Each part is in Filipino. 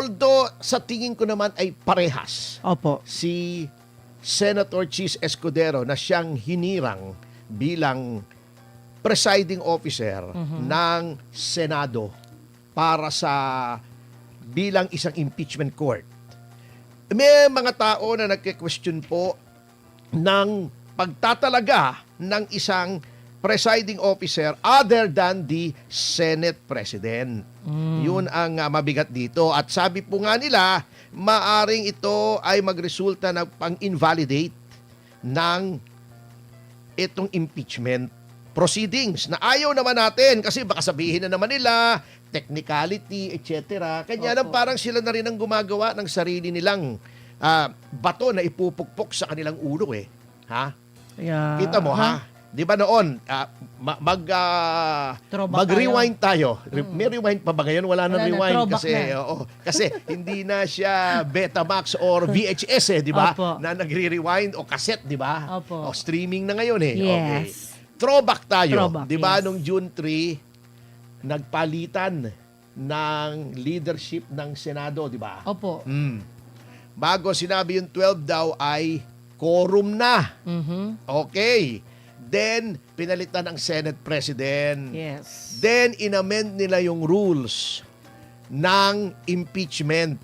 Although sa tingin ko naman ay parehas. Opo. Si Senator Chis Escudero na siyang hinirang bilang presiding officer ng Senado para sa bilang isang impeachment court. May mga tao na nagke-question po ng pagtatalaga ng isang presiding officer other than the Senate President. Yun ang mabigat dito. At sabi po nga nila, maaring ito ay magresulta ng pang-invalidate ng itong impeachment proceedings na ayaw naman natin kasi baka sabihin na naman nila technicality, etc. Kanya lang parang sila na rin ang gumagawa ng sarili nilang bato na ipupukpok sa kanilang ulo eh. Ha? Yeah. Kita mo ha? Di ba noon, mag-rewind tayo. May rewind pa ba ngayon? Wala nang rewind throwback kasi na. kasi hindi na siya Betamax or VHS di ba? Opo. Na nagre-rewind o cassette, di ba? Opo. O streaming na ngayon eh. Yes. Okay. Throwback tayo. Throwback, Di ba yes. nung June 3, nagpalitan ng leadership ng Senado, di ba? Opo. Bago sinabi yung 12 daw ay quorum na. Okay. Then, pinalitan ang Senate President. Yes. Then, inamend nila yung rules ng impeachment.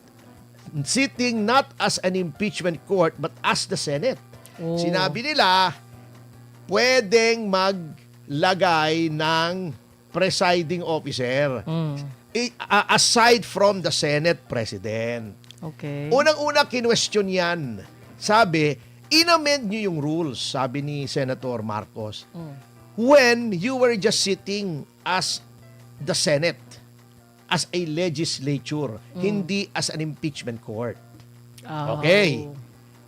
Sitting not as an impeachment court, but as the Senate. Oh. Sinabi nila, pwedeng maglagay ng presiding officer aside from the Senate President. Okay. Unang-una, kinwestiyon yan. Sabi, inamend nyo yung rules, sabi ni Senator Marcos, when you were just sitting as the Senate, as a legislature, hindi as an impeachment court. Oh. Okay.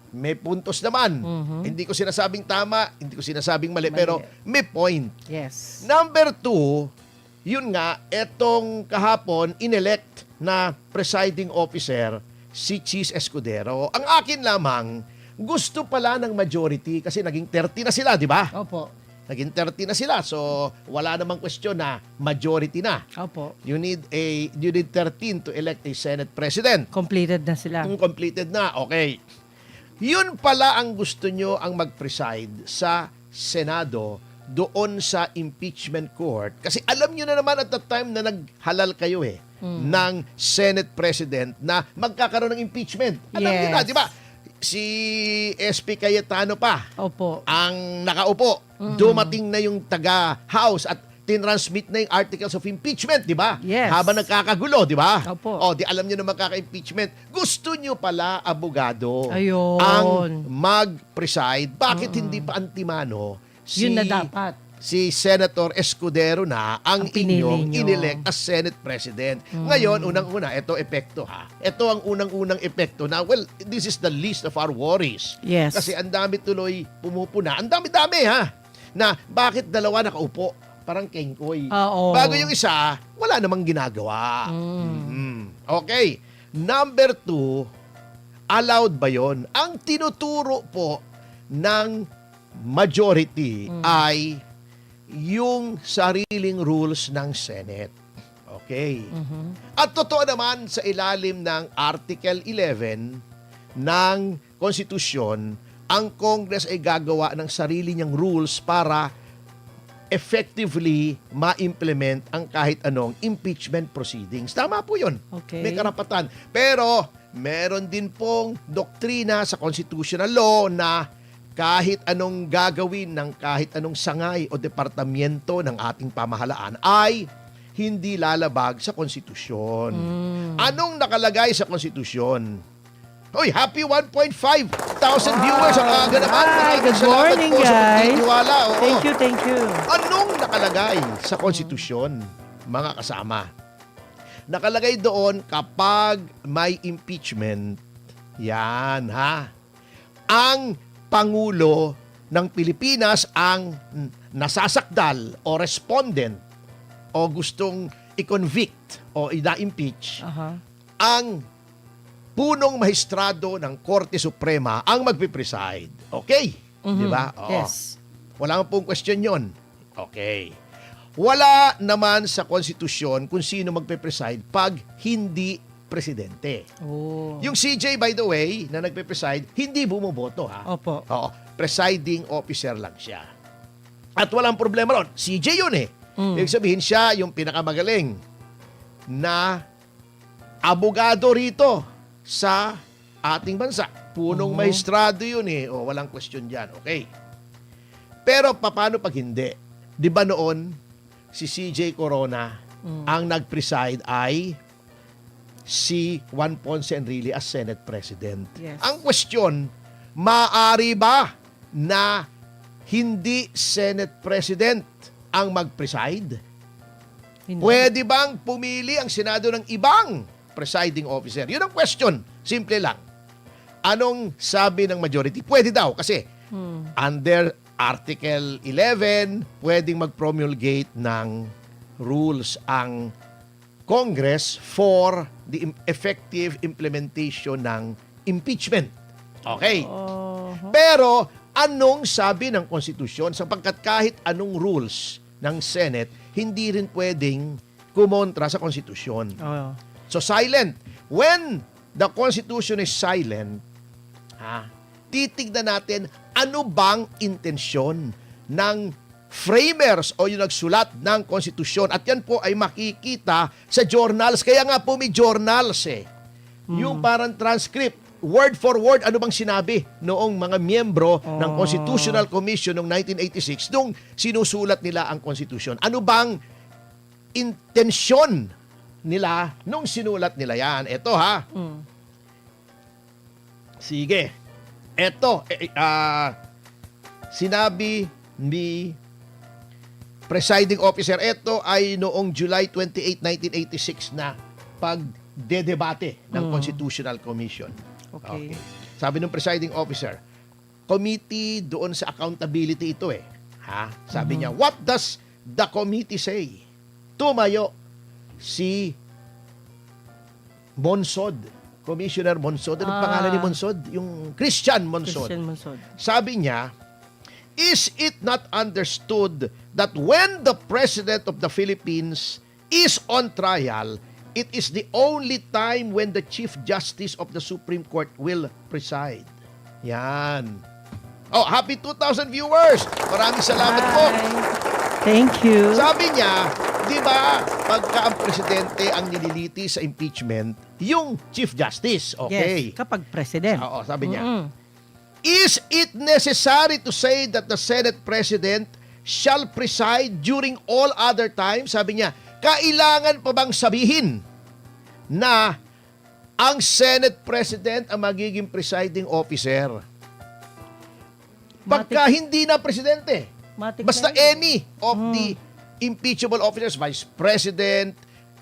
May puntos naman. Hindi ko sinasabing tama, hindi ko sinasabing mali, pero may point. Yes. Number 2, yun nga, etong kahapon, inelect na presiding officer, si Chis Escudero. Ang akin lamang, gusto pala ng majority kasi naging 30 na sila, di ba? Opo. Naging 30 na sila. So, wala namang question na majority na. Opo. You need 13 to elect a Senate President. Completed na sila. Kung completed na, okay. Yun pala ang gusto nyo ang mag-preside sa Senado doon sa impeachment court. Kasi alam nyo na naman at the time na naghalal kayo ng Senate President na magkakaroon ng impeachment. Alam nyo na, di ba? Si SP Cayetano pa Opo. ang nakaupo. Dumating na yung taga-House at tinransmit na yung articles of impeachment, di ba? Yes. Habang nagkakagulo, di ba? Opo. O, di alam nyo na magkaka-impeachment. Gusto nyo pala, abogado, Ayun. ang mag-preside. Bakit hindi pa antimano Yun na dapat. si Senator Escudero na ang pinili inyong nyo. inelect as Senate President. Ngayon, unang-una, ito epekto ha. Ito ang unang-unang epekto na, well, this is the least of our worries. Yes. Kasi ang dami tuloy pumupuna. Ang dami-dami ha. Na bakit dalawa nakaupo? Parang kengkoy. Oo. Bago yung isa, wala namang ginagawa. Okay. Number 2, allowed ba yon? Ang tinuturo po ng majority ay yung sariling rules ng Senate. Okay. At totoo naman sa ilalim ng Article 11 ng Konstitusyon, ang Congress ay gagawa ng sarili niyang rules para effectively ma-implement ang kahit anong impeachment proceedings. Tama po yun. Okay. May karapatan. Pero meron din pong doktrina sa constitutional law na kahit anong gagawin ng kahit anong sangay o departamento ng ating pamahalaan ay hindi lalabag sa konstitusyon. Anong nakalagay sa konstitusyon? Hoy, happy 1.5 thousand viewers ang aga naman. Hi, Maraming good salamat morning, po sa guys. pagtitiwala. Oo. Thank you. Anong nakalagay sa konstitusyon, mga kasama? Nakalagay doon kapag may impeachment, yan ha, ang Pangulo ng Pilipinas ang nasasakdal o respondent o gustong i-convict o i-impeach, ang punong mahistrado ng Korte Suprema ang magpipreside. Okay? Di ba? Oo. Yes. Wala pong question yon. Okay. Wala naman sa konstitusyon kung sino magpipreside pag hindi presidente. Oh. Yung CJ, by the way, na nagpe-preside, hindi bumoboto, ha? Opo. Oo, presiding officer lang siya. At walang problema ron. CJ yun eh. Ibig sabihin siya yung pinakamagaling na abogado rito sa ating bansa. Punong maestrado yun eh. O, walang question dyan. Okay. Pero paano pag hindi? Di ba noon, si CJ Corona, ang nag-preside ay si Juan Ponce Enrile as Senate President. Yes. Ang question, maaari ba na hindi Senate President ang mag-preside? Hindi. Pwede bang pumili ang Senado ng ibang presiding officer? Yun ang question. Simple lang. Anong sabi ng majority? Pwede daw kasi under Article 11, pwedeng mag-promulgate ng rules ang Congress for the effective implementation ng impeachment. Okay. Pero anong sabi ng konstitusyon? Sapagkat kahit anong rules ng Senate, hindi rin pwedeng kumontra sa konstitusyon. Oh. So silent. When the Constitution is silent, titignan natin ano bang intensyon ng framers o yung nagsulat ng konstitusyon. At yan po ay makikita sa journals. Kaya nga po may journals eh. Yung parang transcript, word for word, ano bang sinabi noong mga miyembro ng Constitutional Commission noong 1986 nung sinusulat nila ang konstitusyon. Ano bang intensyon nila nung sinulat nila yan? Ito ha. Sige. Ito, sinabi ni presiding officer, ito ay noong July 28, 1986 na pagdedebate ng Constitutional Commission. Okay. Sabi ng presiding officer, committee doon sa accountability ito eh. Sabi niya, what does the committee say? Tumayo si Monsod, Commissioner Monsod. Anong pangalan ni Monsod? Yung Christian Monsod. Christian Monsod. Sabi niya, is it not understood that when the President of the Philippines is on trial, it is the only time when the Chief Justice of the Supreme Court will preside? Yan. Oh, happy 2,000 viewers! Maraming salamat po. Thank you. Sabi niya, di ba, pagka ang presidente ang nililiti sa impeachment, yung Chief Justice, okay? Yes, kapag president. Oo, sabi niya. Is it necessary to say that the Senate President shall preside during all other times? Sabi niya, kailangan pa bang sabihin na ang Senate President ang magiging presiding officer? Pagka hindi na presidente, basta any of the impeachable officers, Vice President,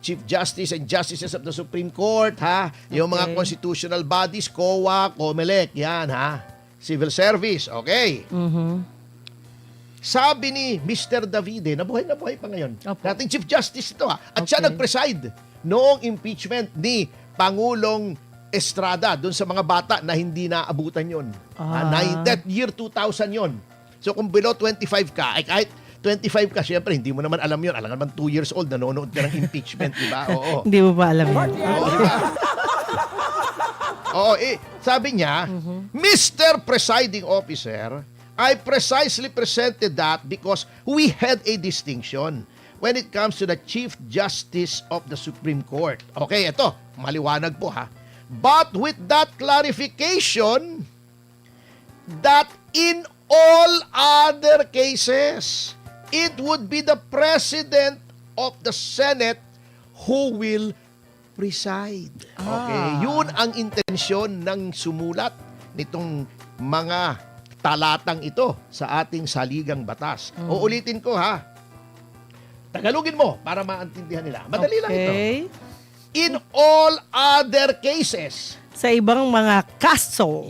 Chief Justice and Justices of the Supreme Court, yung mga constitutional bodies, COA, COMELEC, yan Civil Service, okay. Sabi ni Mr. Davide, na buhay pa ngayon, dating Chief Justice ito at siya nag-preside noong impeachment ni Pangulong Estrada doon sa mga bata na hindi naabutan yon. That year 2000 yon. So kung below 25 ka, ay kahit 25 ka, syempre, hindi mo naman alam yun. Alam naman 2 years old, nanonood ka ng impeachment, di ba? Oo. Hindi mo ba alam yun? Oo, di ba? Oo, sabi niya, Mr. Presiding Officer, I precisely presented that because we had a distinction when it comes to the Chief Justice of the Supreme Court. Okay, ito, maliwanag po But with that clarification, that in all other cases, it would be the President of the Senate who will preside. Okay, yun ang intensyon ng sumulat nitong mga talatang ito sa ating saligang batas. Uulitin ko Tagalogin mo para maintindihan nila. Madali lang ito. In all other cases, sa ibang mga kaso,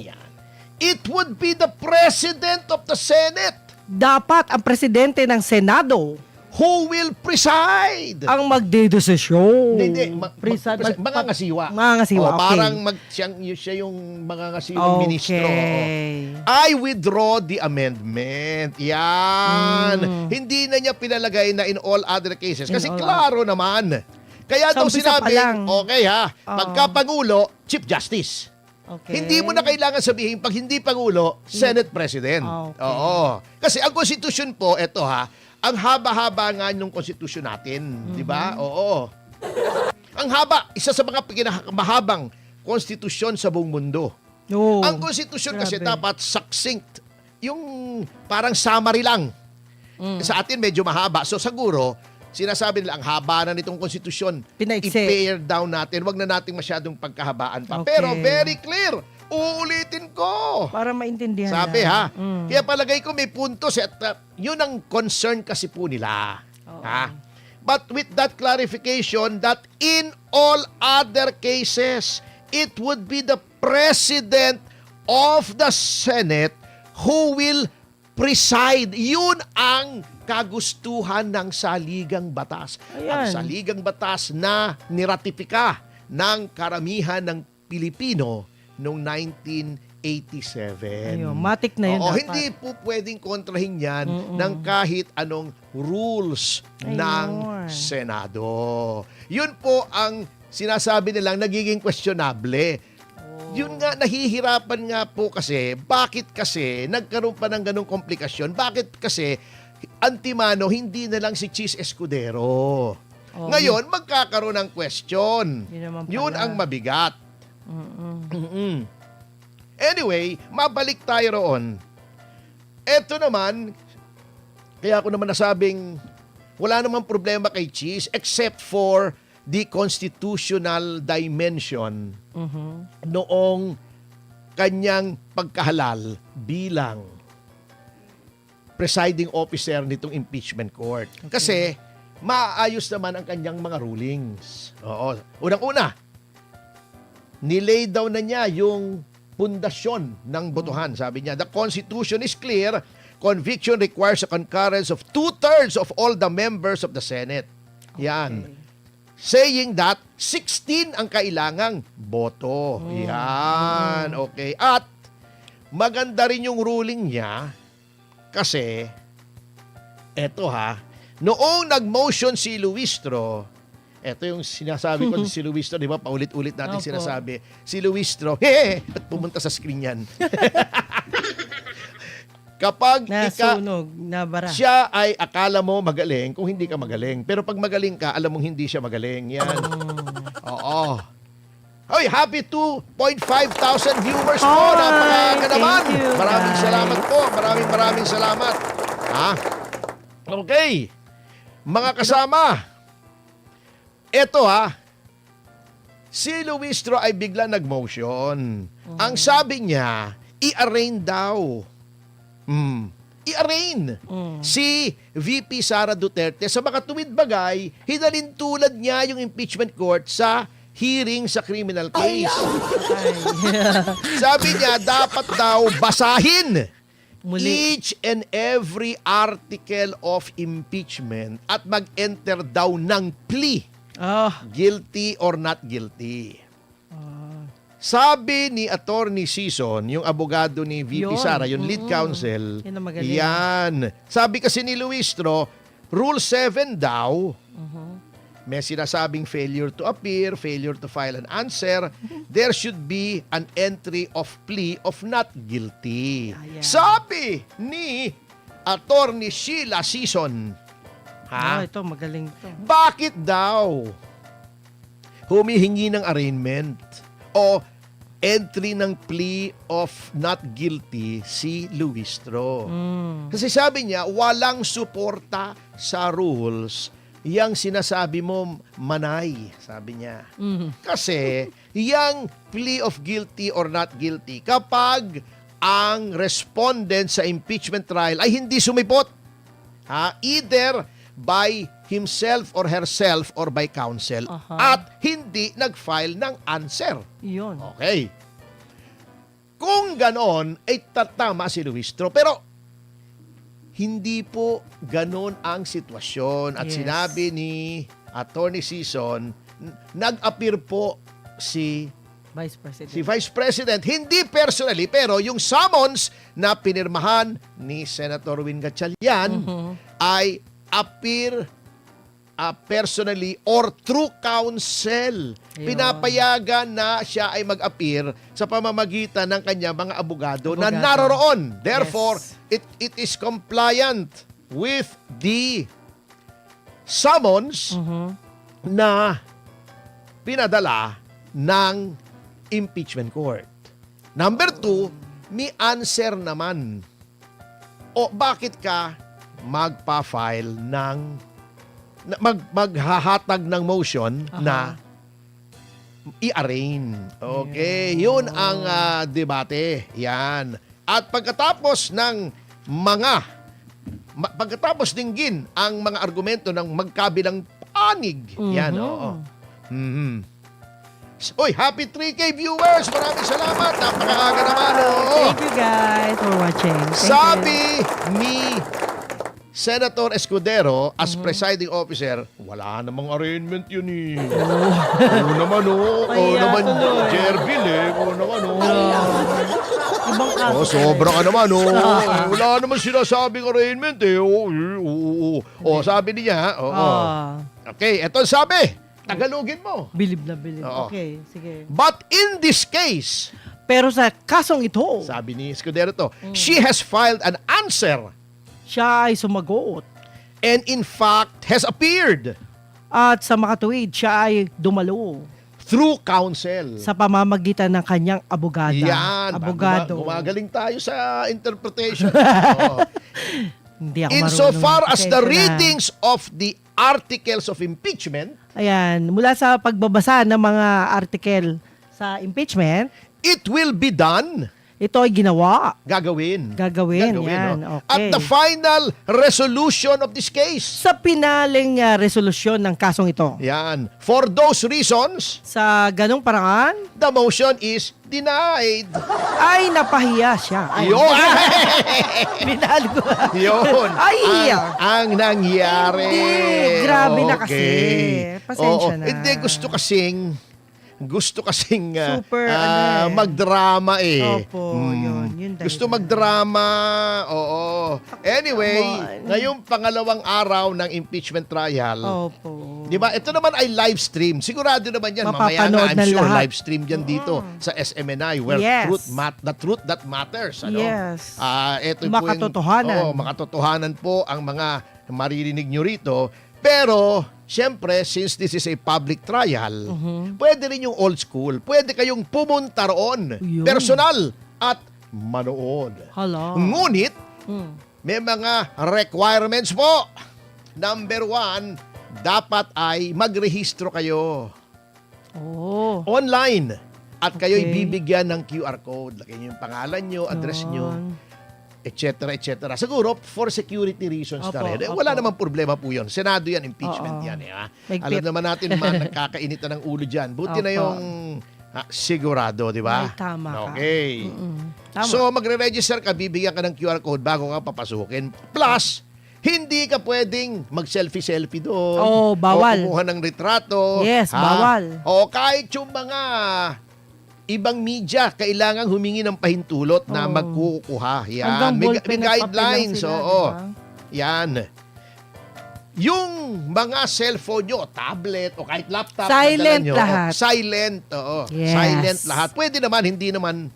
it would be the President of the Senate dapat ang presidente ng Senado who will preside. ang magdedesisyon. Hindi, Preside, mangangasiwa. Mangangasiwa, okay. Parang siya yung mangangasiwang ministro. Okay. I withdraw the amendment. Yan. Hindi na niya pinalagay na in all other cases. Kasi klaro naman. Kaya Sa daw umpisa pa sinabing, lang. okay ha, Oo. pagka-Pangulo, Chief Justice. Okay. Hindi mo na kailangan sabihin, pag hindi Pangulo, Senate President. Okay. Oo. Kasi ang Constitution po, eto ha, ang haba-haba nga ng Constitution natin. Di ba? Oo. Ang haba, isa sa mga pinakamahabang konstitusyon sa buong mundo. Oo. Ang Constitution kasi Grabe. dapat succinct. Yung parang summary lang. Sa atin medyo mahaba. So siguro, sinasabi nila, ang haba na nitong konstitusyon. Pinaiksi. I-pare down natin. Wag na nating masyadong pagkahabaan pa. Okay. Pero very clear. Uulitin ko. Para maintindihan Sabi lang. ha. Kaya palagay ko may puntos. At yun ang concern kasi po nila. Oo. Ha? But with that clarification that in all other cases, it would be the President of the Senate who will preside. Yun ang kagustuhan ng saligang batas. Ang Ayan. saligang batas na niratipika ng karamihan ng Pilipino noong 1987. Ayun, matik na yun Oo, dapat. hindi po pwedeng kontrahin yan ng kahit anong rules ng Ayun. Senado. Yun po ang sinasabi nilang nagiging questionable. Yun nga, nahihirapan nga po kasi, bakit kasi nagkaroon pa ng ganong komplikasyon? Bakit kasi antimano, hindi na lang si Chis Escudero? Oh, Ngayon, magkakaroon ng question. Yun naman pala. Yun ang mabigat. Mm-mm. Anyway, mabalik tayo roon. Eto naman, kaya ako naman nasabing wala namang problema kay Chis except for the constitutional dimension noong kanyang pagkahalal bilang presiding officer nitong impeachment court. Kasi maayos naman ang kanyang mga rulings. Oo. Unang-una, nilay down na niya yung pundasyon ng botohan. Sabi niya, the Constitution is clear. Conviction requires a concurrence of 2/3 of all the members of the Senate. Yan. Saying that 16 ang kailangang boto. Yan. Okay. At maganda rin yung ruling niya kasi eto ha, noong nag-motion si Luistro, eto yung sinasabi ko si Luistro, di ba? Paulit-ulit natin Opo. sinasabi. Si Luistro, ba't pumunta sa screen yan? Kapag Nasunog, nabara. siya ay akala mo magaling kung hindi ka magaling. Pero pag magaling ka, alam mong hindi siya magaling. Yan. Oo. Hoy, happy 2,500 viewers po. Hi, Napakaganda naman. thank you, Maraming guys. salamat po. Maraming salamat. Ha? Okay. Mga kasama, eto ha, si Luistro ay bigla nag-motion. Ang sabi niya, i-arraign daw. I-arraign si VP Sara Duterte sa mga tuwid bagay, hinalin tulad niya yung impeachment court sa hearing sa criminal case. Sabi niya, dapat daw basahin Muli. each and every article of impeachment at mag-enter daw ng plea. Guilty or not guilty. Sabi ni Attorney Season, yung abogado ni VP Yun. Sara, yung lead counsel, Yan ang magaling. yan. Sabi kasi ni Luistro, Rule 7 daw, may sinasabing failure to appear, failure to file an answer, there should be an entry of plea of not guilty. Ayan. Sabi ni Attorney Sheila Season, Ito, magaling to. bakit daw humihingi ng arraignment o entry ng plea of not guilty si Luistro? Kasi sabi niya, walang suporta sa rules yang sinasabi mo, Manay, sabi niya. Kasi yang plea of guilty or not guilty, kapag ang respondent sa impeachment trial ay hindi sumipot, either by himself or herself or by counsel, at hindi nag-file ng answer. Yun. Okay. Kung ganon, ay tatama si Luistro. Pero, hindi po ganon ang sitwasyon. At Yes. sinabi ni Attorney Season, nag-appear po si Vice President. Vice President, hindi personally, pero yung summons na pinirmahan ni Senator Win Gatchalian ay appear personally or through counsel. Ayun. Pinapayagan na siya ay mag-appear sa pamamagitan ng kanya mga abogado na Abogado. naroroon. Therefore, Yes. it is compliant with the summons na pinadala ng impeachment court. Number 2, may answer naman. O bakit ka magpa-file ng maghahatag ng motion na i-arraign. Okay, yun ang debate. Yan. At pagkatapos ng pagkatapos dinggin ang mga argumento ng magkabilang panig. Yan, oo. Uy, happy 3K viewers! Maraming salamat! Napakaaga naman, oo. Thank you guys for watching. Thank you. Sabi ni Senator Escudero as presiding officer, wala namang arraignment yun eh. Oo naman Oo Kaya naman, tuloy. Jervil Oo naman Ibang kaso. sobra ka naman Wala naman sinasabing arraignment eh. Oo. Sabi niya, oo. Okay, eto ang sabi. Tagalogin mo. Bilib na bilib. Oo. Okay, sige. But in this case, Pero sa kasong ito, sabi ni Escudero to, she has filed an answer siya ay sumagot. and in fact has appeared At sa makatuwid, siya ay dumalo through counsel. sa pamamagitan ng kanyang abogada. Yan. Abogado. Gumagaling tayo sa interpretation. Oo. Hindi ako Insofar marunong. as the Pasensya na. readings of the articles of impeachment, Ayan, mula sa pagbabasa ng mga article sa impeachment, it will be done. ito ay ginawa. Gagawin. Gagawin, yan. no? At Okay. the final resolution of this case. Sa pinaling resolusyon ng kasong ito. Yan. For those reasons, Sa ganong paraan, the motion is denied. ay napahiya siya. Ay, Yun. binali ko. Yun. Ay, ang nangyari. Hindi. Grabe na kasi. Pasensya na. Hindi, gusto kasing Super, magdrama Opo, yun dahilan. Gusto magdrama, oo. Anyway, Come on. ngayong pangalawang araw ng impeachment trial, Opo. di ba? Ito naman ay live stream. Sigurado naman yan. Mamaya Mapapanood nga, I'm ng sure lahat. live stream yan dito sa SMNI where Yes. the truth that matters. Ano? Yes. Ito Makatotohanan. makatotohanan po ang mga maririnig nyo rito. Pero, siyempre, since this is a public trial, pwede rin yung old school. Pwede kayong pumunta roon, Yun. personal, at manood. Hala. Ngunit, Hmm. may mga requirements po. Number 1, dapat ay magrehistro kayo Oh. online. At kayo'y Okay. bibigyan ng QR code. Lagyan nyo yung pangalan nyo, address nyo, Yun. etc. etc. Siguro, for security reasons na Opo, rin. opo. Wala namang problema po yun. Senado yan, impeachment Oo. yan. Ha? Mahigpit. Alam naman natin man, nagkakainitan ng ulo dyan. Buti na Opo. yung sigurado, di ba? Ay, tama ka. Okay. Tama. So, magre-register ka, bibigyan ka ng QR code bago ka papasukin. Plus, hindi ka pwedeng mag-selfie-selfie doon. Oo, bawal. O kumuha ng retrato. Yes, bawal. O kahit yung mga ibang media, kailangan humingi ng pahintulot na Oo. magkukuha. Yan. Hanggang May ballpen at papel guidelines. lang sila, Oo. diba? Yan. Yung mga cellphone nyo, tablet, o kahit laptop, Silent na dala nyo, lahat. Silent, oo. Yes. Silent lahat. Pwede naman, hindi naman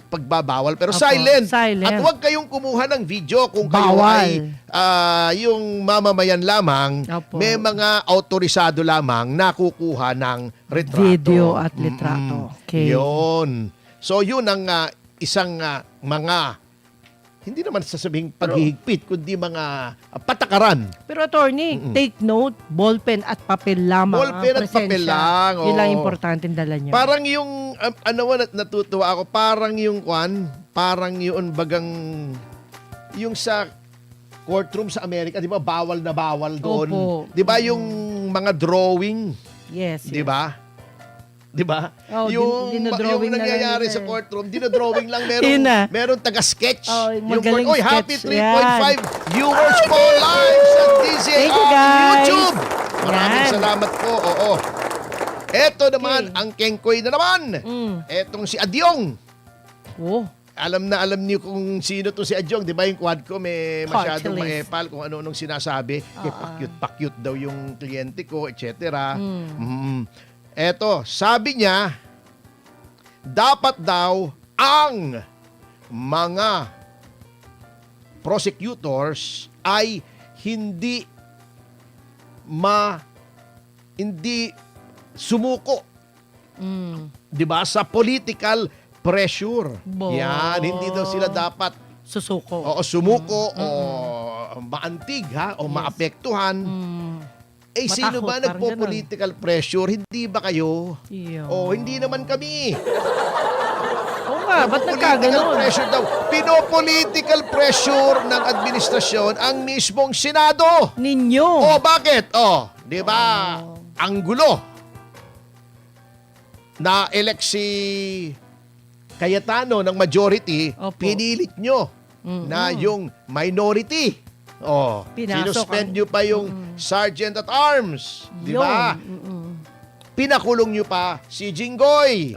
pagbabawal, pero Opo, silent. silent. At huwag kayong kumuha ng video kung kayo Bawal. ay yung mamamayan lamang, Opo. may mga autorisado lamang na kukuha ng retrato. Video at litrato. Okay. Yun. So, yun ang isang mga hindi naman sasabing paghihigpit, kundi mga patakaran. Pero attorney, take note, ballpen at papel lamang. Ballpen ang at papel presensya. lang, Yun lang oo. importante dala niyo. Parang yung, natutuwa ako, parang yung parang yun bagang, yung sa courtroom sa Amerika, di ba, bawal na bawal doon. Opo. Di ba yung mga drawing, Yes. di ba? Di ba? Oh, yung dinodrawing na lang nangyayari nila sa eh. courtroom, dinodrawing lang, Yun na. meron taga-sketch. Oh, Yung magaling oy, happy sketch. Yan. 3.5 viewers po live sa DZR Thank you, guys. YouTube. Maraming Yan. salamat po. Oo. Eto naman, Okay. ang kengkoy na naman. Etong si Adyong. Oh, alam niyo kung sino to si Adjong, di ba yung Quadcom masyadong Party list. maepal kung ano-anong sinasabi. Pakyut-pakyut daw yung kliyente ko, etc. Eto, sabi niya, dapat daw ang mga prosecutors ay hindi sumuko, di ba, sa political pressure. Yan, hindi daw sila dapat Susuko. sumuko o maantig o maapektuhan. Sino Matakot, ba parang nagpo-political pressure? Hindi ba kayo? Iyo. Hindi naman kami. Oo nga, ba't Political nagkaganon? pressure daw. Pino-political pressure ng administrasyon ang mismong Senado. Ninyo. Bakit? Di ba? Ang gulo. Na-elect si Cayetano ng majority, Opo. pinilit nyo na yung minority. Pinasok Sinuspend ang- nyo pa yung Sergeant at Arms. Di ba? Pinakulong nyo pa si Jinggoy.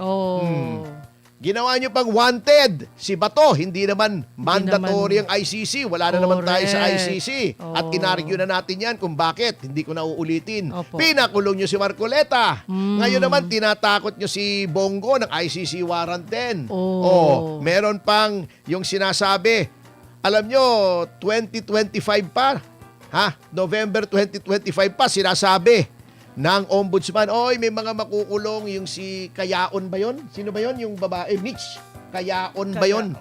Ginawa nyo pang wanted si Bato. Hindi naman mandatory ang ICC. Wala na naman tayo sa Correct. ICC. At inargue na natin yan kung bakit. Hindi ko na uulitin. Opo. Pinakulong nyo si Marcoleta. Ngayon naman, tinatakot nyo si Bongo ng ICC warrant 10. Meron pang yung sinasabi, alam nyo, 2025 pa, November 2025 pa, sinasabi ng ombudsman, may mga makukulong yung si Kayaon ba yun? Sino ba yun? Yung babae, Mitch. Kayaon ba yun?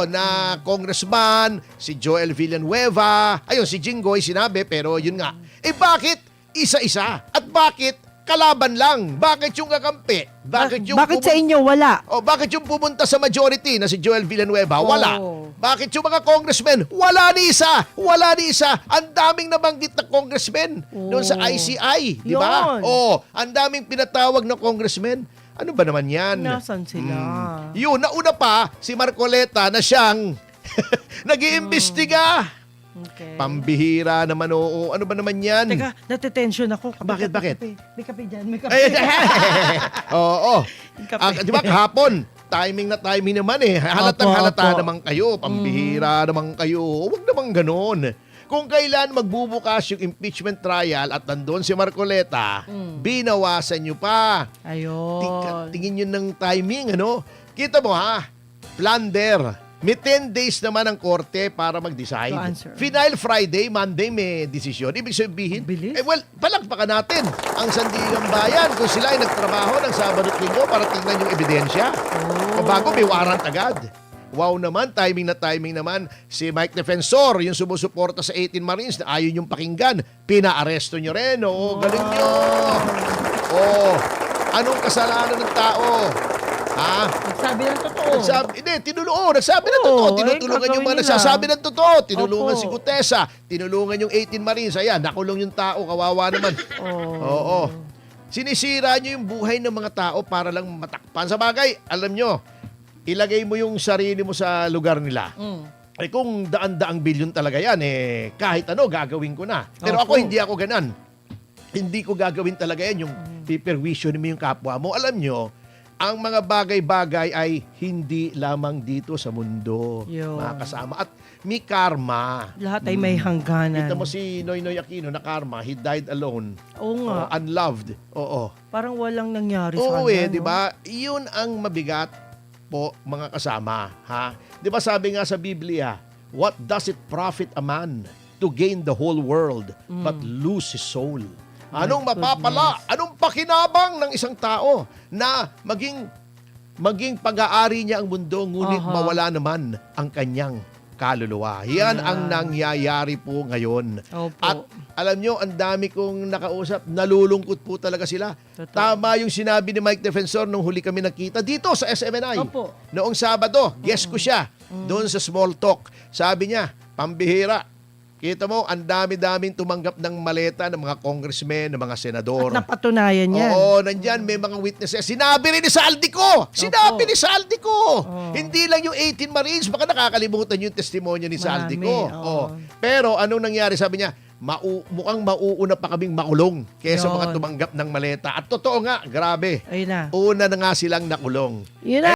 Na congressman, si Joel Villanueva, ayun, si Jinggoy sinabi, pero yun nga. Bakit isa-isa? At bakit kalaban lang? Bakit yung kakampi? Bakit sa inyo wala? bakit yung pumunta sa majority na si Joel Villanueva? Wala. Oh. Bakit yung mga congressmen? Wala ni isa. Wala ni isa. Ang daming nabanggit na congressmen doon sa ICI. Di ba? Yun. Ang daming pinatawag na congressmen. Ano ba naman yan? Nasaan sila? Yun, nauna pa si Marcoleta na siyang nag-iimbestiga. Okay. Pambihira naman, oo. Ano ba naman yan? Teka, natitension ako. Bakit? May kape dyan, may kape. Oo. Kape. Di ba kahapon, timing na timing naman Halatang halata Opo. naman kayo. Pambihira naman kayo. Huwag naman ganun. Kung kailan magbubukas yung impeachment trial at nandun si Marcoleta, binawasan nyo pa. Ayun. Tingin nyo ng timing, Kita mo plunder. May 10 days naman ang korte para mag-decide. To answer. Final Friday, Monday may desisyon. Ibig sabihin, Bilis. palagpakan natin ang Sandigang Bayan kung sila ay nagtrabaho ng Sabado at Linggo para tingnan yung ebidensya. Bago may warrant agad. Wow naman, timing naman. Si Mike Defensor, yung sumusuporta sa 18 Marines na ayaw yung pakinggan, pinaaresto nyo rin. Galing nyo. Anong kasalanan ng tao? Nagsabi ng totoo. Nagsabi ng totoo. Tinutulungan yung mga gagawin nila. nagsasabi ng totoo. Tinulungan Opo. si Gutesa. Tinulungan yung 18 Marines. Ayan, nakulong yung tao. Kawawa naman. Oo. Sinisira nyo yung buhay ng mga tao para lang matakpan. Sa bagay, alam nyo, ilagay mo yung sarili mo sa lugar nila. Kung daan-daang bilyon talaga yan, kahit ano, gagawin ko na. Pero Opo. ako, hindi ako ganan. Hindi ko gagawin talaga yan, yung piperwisyon mo yung kapwa mo. Alam nyo, ang mga bagay-bagay ay hindi lamang dito sa mundo, Yun. mga kasama. At may karma. Lahat ay may hangganan. Kita mo si Noynoy Aquino na karma, he died alone. Oo nga. Unloved. Oo. Parang walang nangyari sa Oo kanya. di ba? Iyon ang mabigat po, mga kasama. Di ba sabi nga sa Biblia, what does it profit a man to gain the whole world but lose his soul? Anong mapapala? Anong pakinabang ng isang tao na maging pag-aari niya ang mundo ngunit mawala naman ang kanyang kaluluwa? Yan ang nangyayari po ngayon. Opo. At alam nyo, ang dami kong nakausap, nalulungkot po talaga sila. Totoo. Tama yung sinabi ni Mike Defensor nung huli kami nakita dito sa SMNI. Opo. Noong Sabado, guest ko siya doon sa small talk. Sabi niya, pambihira. Kita mo, ang dami-daming tumanggap ng maleta ng mga congressmen, ng mga senador. At napatunayan yan. Oo, nandyan may mga witnesses. Sinabi rin ni Saldico! Sinabi ni Saldico! Hindi lang yung 18 Marines, baka nakakalimutan yung testimonya ni Marami, Saldico. oo. Pero anong nangyari? Sabi niya, mukhang mauuna pa kaming makulong kaysa Yun. mga tumanggap ng maleta. At totoo nga, grabe. Ayun na. Una na nga silang nakulong. Yun na.